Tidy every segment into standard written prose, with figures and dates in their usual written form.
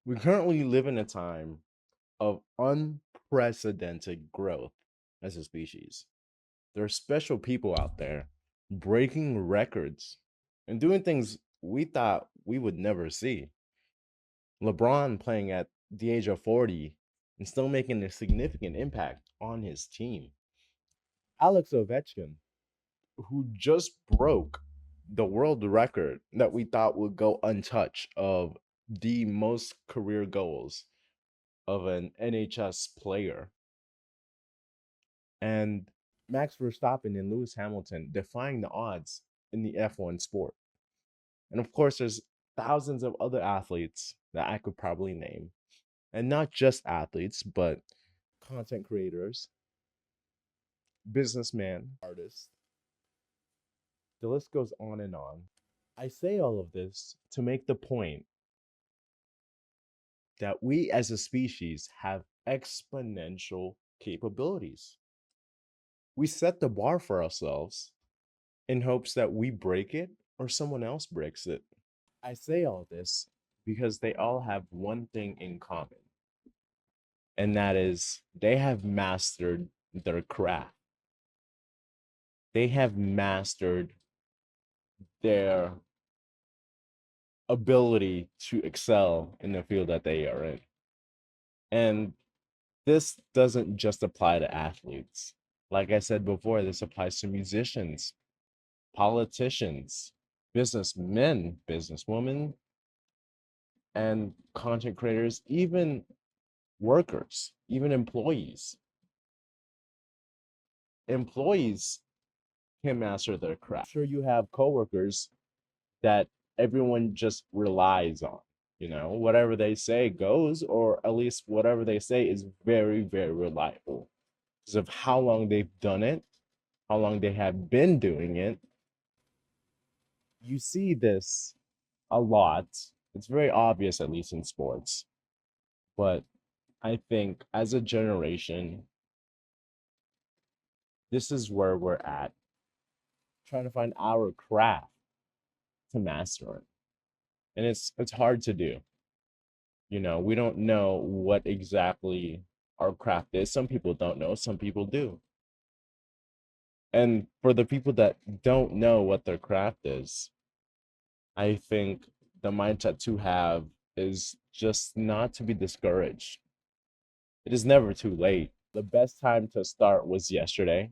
We currently live in a time of unprecedented growth as a species. There are special people out there breaking records and doing things we thought we would never see. LeBron playing at the age of 40 and still making a significant impact on his team. Alex Ovechkin, who just broke the world record that we thought would go untouched of the most career goals of an NHS player. And Max Verstappen and Lewis Hamilton defying the odds in the F1 sport. And of course, there's thousands of other athletes that I could probably name. And not just athletes, but content creators, businessmen, artists. The list goes on and on. I say all of this to make the point that we as a species have exponential capabilities. We set the bar for ourselves in hopes that we break it or someone else breaks it. I say all this because they all have one thing in common, and that is they have mastered their craft. They have mastered their ability to excel in the field that they are in. And this doesn't just apply to athletes. Like I said before, this applies to musicians, politicians, businessmen, businesswomen, and content creators, even workers, even employees. Employees can master their craft. I'm sure you have coworkers that everyone just relies on. Whatever they say goes, or at least whatever they say is very, very reliable because of how long they've done it, how long they have been doing it. You see this a lot. It's very obvious, at least in sports. But I think as a generation, this is where we're at, trying to find our craft to master it. And it's hard to do. We don't know what exactly our craft is. Some people don't know, some people do. And for the people that don't know what their craft is, I think the mindset to have is just not to be discouraged. It is never too late. The best time to start was yesterday.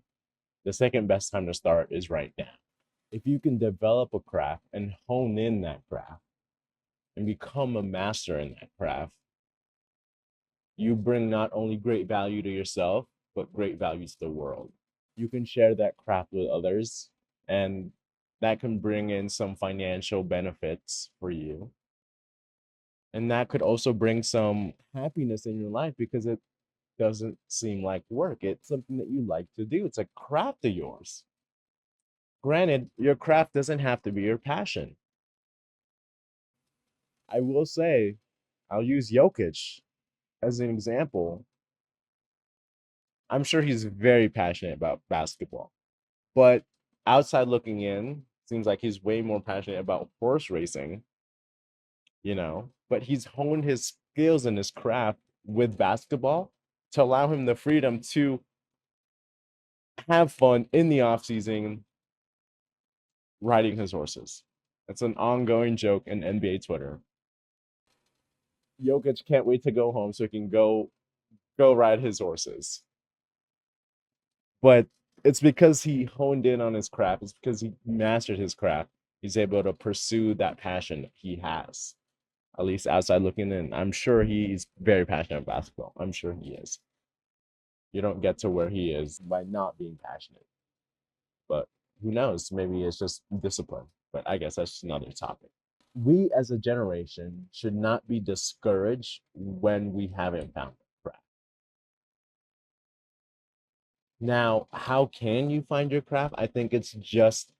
The second best time to start is right now. If you can develop a craft and hone in that craft and become a master in that craft, you bring not only great value to yourself, but great value to the world. You can share that craft with others, and that can bring in some financial benefits for you. And that could also bring some happiness in your life because it doesn't seem like work. It's something that you like to do, it's a craft of yours. Granted, your craft doesn't have to be your passion. I will say, I'll use Jokic as an example. I'm sure he's very passionate about basketball, but outside looking in, seems like he's way more passionate about horse racing, but he's honed his skills and his craft with basketball to allow him the freedom to have fun in the off season riding his horses. It's an ongoing joke in NBA Twitter. Jokic can't wait to go home so he can go ride his horses. But it's because he honed in on his craft. It's because he mastered his craft. He's able to pursue that passion he has. At least outside looking in, I'm sure he's very passionate about basketball. I'm sure he is. You don't get to where he is by not being passionate. But who knows? Maybe it's just discipline. But I guess that's another topic. We as a generation should not be discouraged when we haven't found the craft. Now, how can you find your craft? I think it's just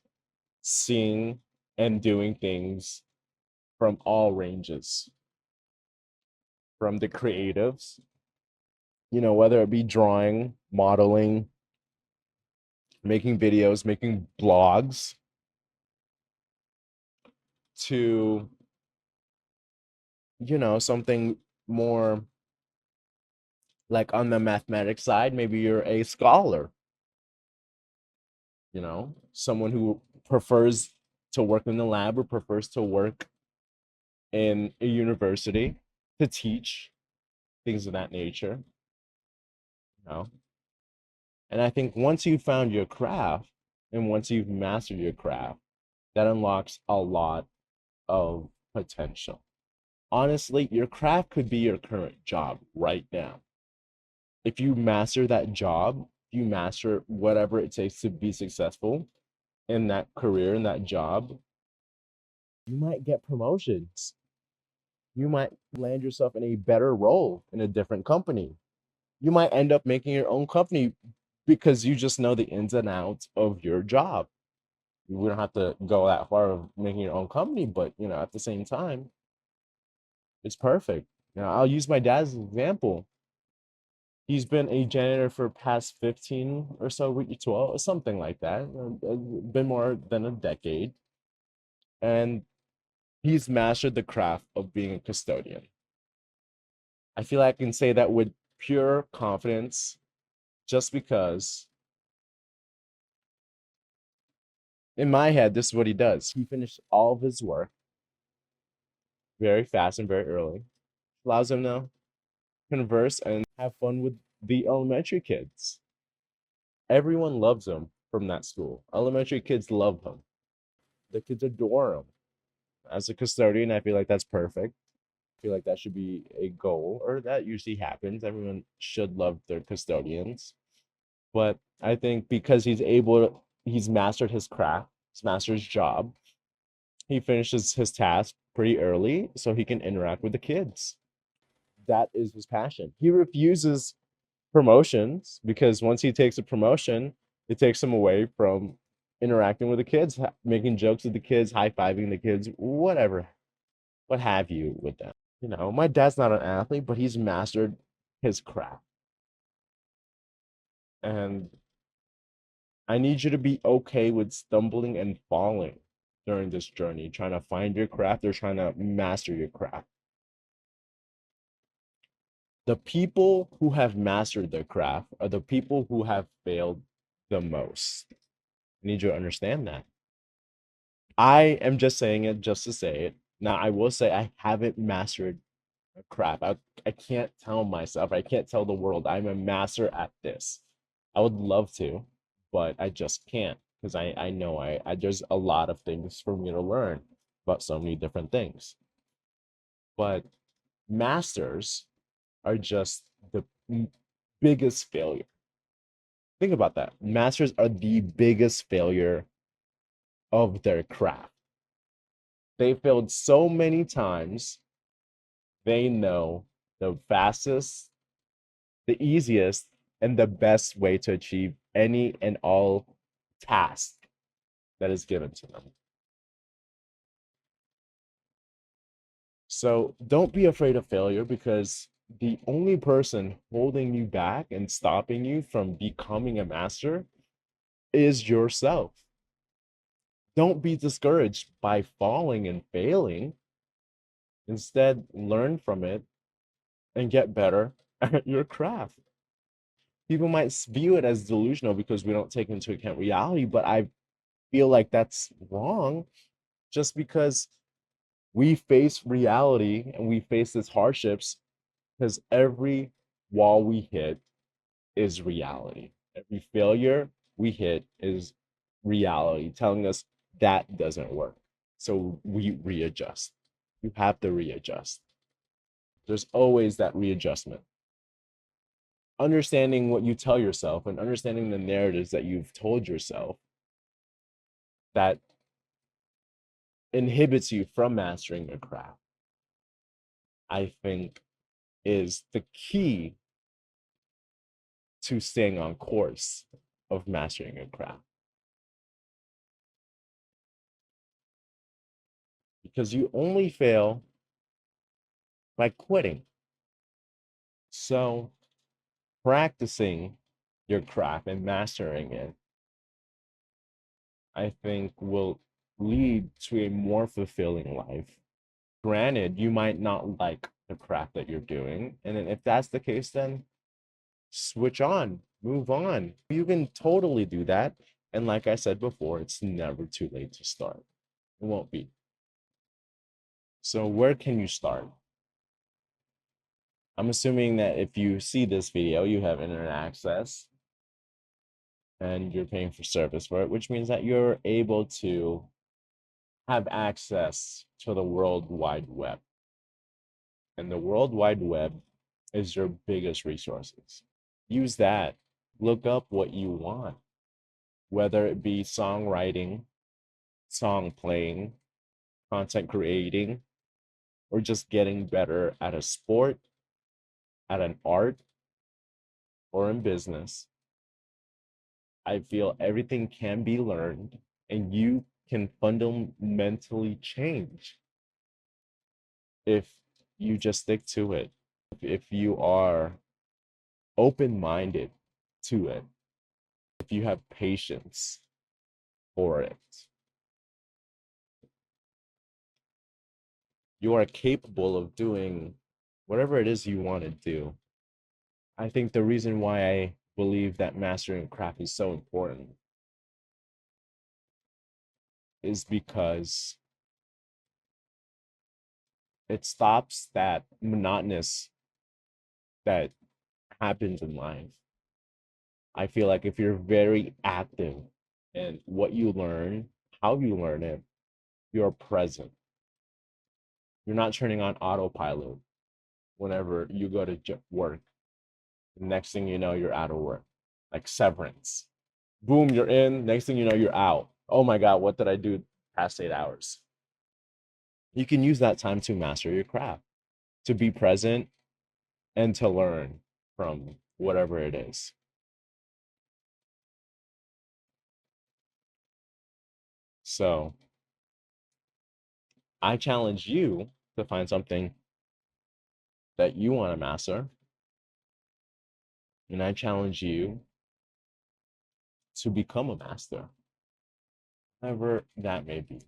seeing and doing things from all ranges, from the creatives, whether it be drawing, modeling, making videos, making blogs, to something more like on the mathematics side, maybe you're a scholar, someone who prefers to work in the lab or prefers to work in a university to teach things of that nature, you know. And I think once you've found your craft and once you've mastered your craft, that unlocks a lot of potential. Honestly, your craft could be your current job right now. If you master that job, you master whatever it takes to be successful in that career, in that job, you might get promotions. You might land yourself in a better role in a different company. You might end up making your own company because you just know the ins and outs of your job. We don't have to go that far of making your own company, but at the same time, it's perfect. I'll use my dad's example. He's been a janitor for past 15 or so, 12, or something like that. Been more than a decade. And he's mastered the craft of being a custodian. I feel like I can say that with pure confidence just because in my head, this is what he does. He finished all of his work very fast and very early, allows him to converse and have fun with the elementary kids. Everyone loves him from that school. Elementary kids love him. The kids adore him. As a custodian, I feel like that's perfect. I feel like that should be a goal, or that usually happens. Everyone should love their custodians. But I think because he's mastered his craft, he's mastered his job, he finishes his task pretty early so he can interact with the kids. That is his passion. He refuses promotions because once he takes a promotion, it takes him away from interacting with the kids, making jokes with the kids, high fiving the kids, whatever, what have you with them. My dad's not an athlete, but he's mastered his craft. And I need you to be okay with stumbling and falling during this journey, trying to find your craft or trying to master your craft. The people who have mastered their craft are the people who have failed the most. I need you to understand that. I am just saying it just to say it. Now, I will say I haven't mastered a craft. I can't tell myself, I can't tell the world I'm a master at this. I would love to, but I just can't because I know there's a lot of things for me to learn about so many different things. But masters are just the biggest failure. Think about that. Masters are the biggest failure of their craft. They failed so many times, they know the fastest, the easiest, and the best way to achieve any and all task that is given to them. So don't be afraid of failure because the only person holding you back and stopping you from becoming a master is yourself. Don't be discouraged by falling and failing. Instead, learn from it and get better at your craft. People might view it as delusional because we don't take into account reality, but I feel like that's wrong just because we face reality and we face these hardships because every wall we hit is reality. Every failure we hit is reality telling us that doesn't work. So we readjust. You have to readjust. There's always that readjustment. Understanding what you tell yourself and understanding the narratives that you've told yourself that inhibits you from mastering your craft, I think is the key to staying on course of mastering your craft. Because you only fail by quitting. So practicing your craft and mastering it, I think will lead to a more fulfilling life Granted, you might not like the craft that you're doing. And then if that's the case, then switch on, move on. You can totally do that. And like I said before, it's never too late to start. It won't be. So where can you start? I'm assuming that if you see this video, you have internet access and you're paying for service for it, which means that you're able to have access to the World Wide Web. And the World Wide Web is your biggest resources. Use that. Look up what you want, whether it be songwriting, song playing, content creating, or just getting better at a sport, at an art, or in business. I feel everything can be learned and you can fundamentally change if you just stick to it. If you are open minded to it, if you have patience for it, you are capable of doing whatever it is you want to do. I think the reason why I believe that mastering craft is so important is because it stops that monotonous that happens in life. I feel like if you're very active in what you learn, how you learn it, you're present. You're not turning on autopilot whenever you go to work. The next thing you know, you're out of work, like Severance. Boom, you're in. Next thing you know, you're out. Oh my God, what did I do past 8 hours? You can use that time to master your craft, to be present, and to learn from whatever it is. So I challenge you to find something that you want to master. And I challenge you to become a master, whatever that may be.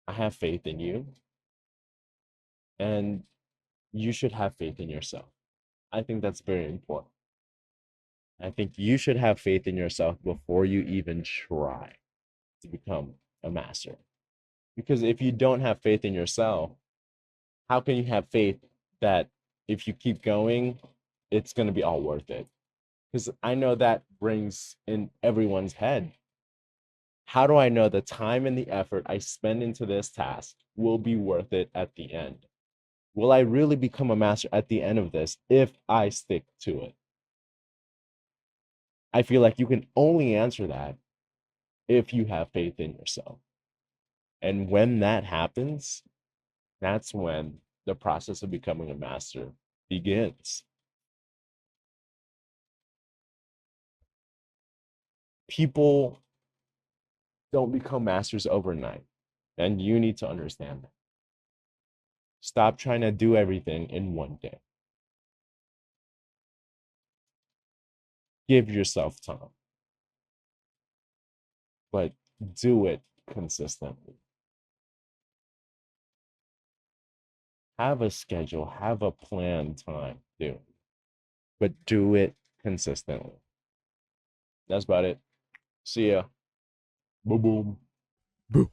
I have faith in you, and you should have faith in yourself. I think that's very important. I think you should have faith in yourself before you even try to become a master. Because if you don't have faith in yourself, how can you have faith that if you keep going, it's going to be all worth it? Because I know that brings in everyone's head. How do I know the time and the effort I spend into this task will be worth it at the end? Will I really become a master at the end of this if I stick to it? I feel like you can only answer that if you have faith in yourself. And when that happens, that's when the process of becoming a master begins. People don't become masters overnight, and you need to understand that. Stop trying to do everything in one day. Give yourself time, but do it consistently. Have a schedule, have a planned time, but do it consistently. That's about it. See ya. Boom, boom.